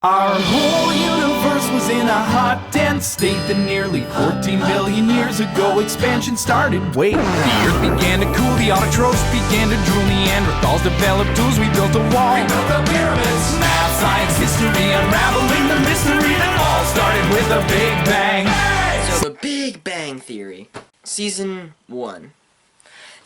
Our whole universe was in a hot, dense state that nearly 14 billion years ago expansion started. Wait, the earth began to cool, the autotrophs began to drool, Neanderthals developed tools, we built a wall. We built the pyramids. Math, science, history, unraveling the mystery that all started with a Big Bang. So the Big Bang Theory, Season 1.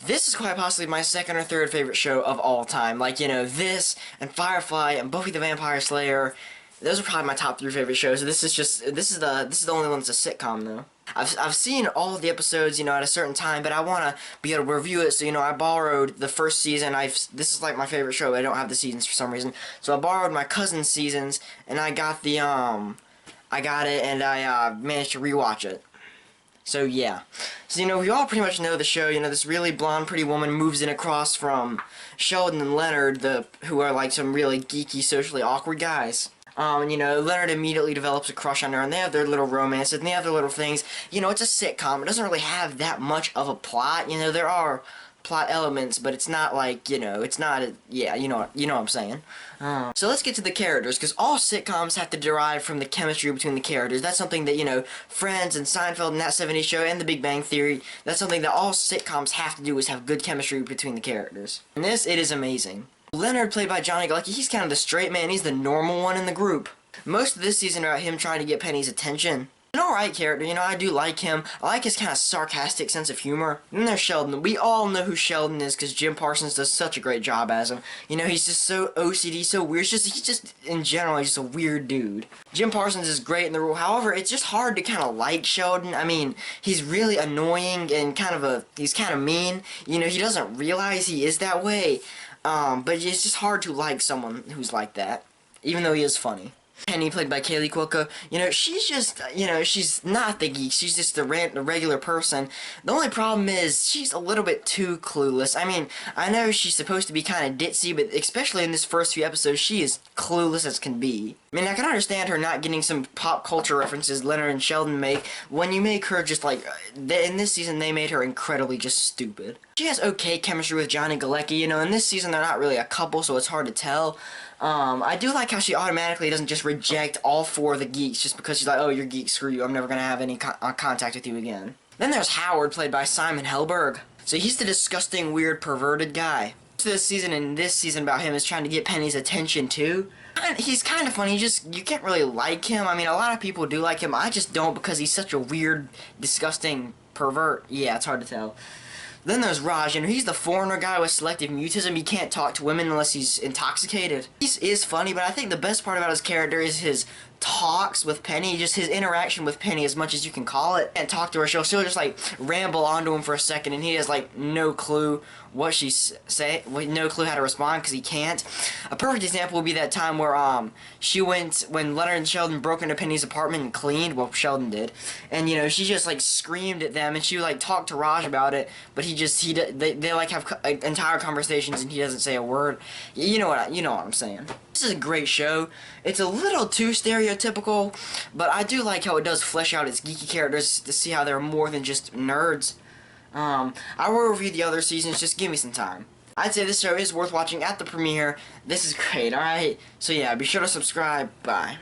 This is quite possibly my second or third favorite show of all time. Like, you know, this and Firefly and Buffy the Vampire Slayer. Those are probably my top 3 favorite shows. This is the only one that's a sitcom though. I've seen all of the episodes, you know, at a certain time, but I want to be able to review it. So, you know, I borrowed the first season. This is like my favorite show. I don't have the seasons for some reason. So I borrowed my cousin's seasons, and I got it, and I managed to rewatch it. So yeah. So, you know, we all pretty much know the show. You know, this really blonde, pretty woman moves in across from Sheldon and Leonard, who are like some really geeky, socially awkward guys. And, you know, Leonard immediately develops a crush on her, and they have their little romances, and they have their little things. You know, it's a sitcom. It doesn't really have that much of a plot. You know, there are plot elements, but it's not like, you know, it's not yeah, you know what I'm saying. So let's get to the characters, because all sitcoms have to derive from the chemistry between the characters. That's something that, you know, Friends and Seinfeld and That 70s Show and The Big Bang Theory, that's something that all sitcoms have to do, is have good chemistry between the characters. In this, it is amazing. Leonard, played by Johnny Galecki, he's kind of the straight man. He's the normal one in the group. Most of this season about him trying to get Penny's attention. An alright character, you know, I do like him. I like his kind of sarcastic sense of humor. And then there's Sheldon. We all know who Sheldon is because Jim Parsons does such a great job as him. You know, he's just so OCD, so weird. He's just, in general, he's just a weird dude. Jim Parsons is great in the role. However, it's just hard to kind of like Sheldon. I mean, he's really annoying and he's kind of mean. You know, he doesn't realize he is that way. But it's just hard to like someone who's like that, even though he is funny. Penny, played by Kaylee Cuoco, you know, she's just, you know, she's not the geek, she's just a regular person. The only problem is, she's a little bit too clueless. I mean, I know she's supposed to be kind of ditzy, but especially in this first few episodes, she is clueless as can be. I mean, I can understand her not getting some pop culture references Leonard and Sheldon make, when you make her just like, in this season they made her incredibly just stupid. She has okay chemistry with Johnny Galecki, you know, in this season they're not really a couple, so it's hard to tell. I do like how she automatically doesn't just reject all 4 of the geeks just because she's like, oh, you're geek, screw you, I'm never gonna have any contact with you again. Then there's Howard, played by Simon Helberg. So he's the disgusting, weird, perverted guy. This season and this season about him is trying to get Penny's attention too. And he's kind of funny, you can't really like him. I mean, a lot of people do like him, I just don't because he's such a weird, disgusting pervert. Yeah, it's hard to tell. Then there's Raj, and he's the foreigner guy with selective mutism. He can't talk to women unless he's intoxicated. He is funny, but I think the best part about his character is his talks with Penny, just his interaction with Penny, as much as you can call it. And talk to her, she'll just like ramble onto him for a second, and he has like no clue what she's saying, no clue how to respond because he can't. A perfect example would be that time where when Leonard and Sheldon broke into Penny's apartment and cleaned. Well, Sheldon did, and you know she just like screamed at them, and she like talked to Raj about it, but they like have entire conversations and he doesn't say a word. You know what I'm saying. This is a great show. It's a little too stereotypical, but I do like how it does flesh out its geeky characters to see how they're more than just nerds. I will review the other seasons, just give me some time. I'd say this show is worth watching at the premiere. This is great, alright? So yeah, be sure to subscribe. Bye.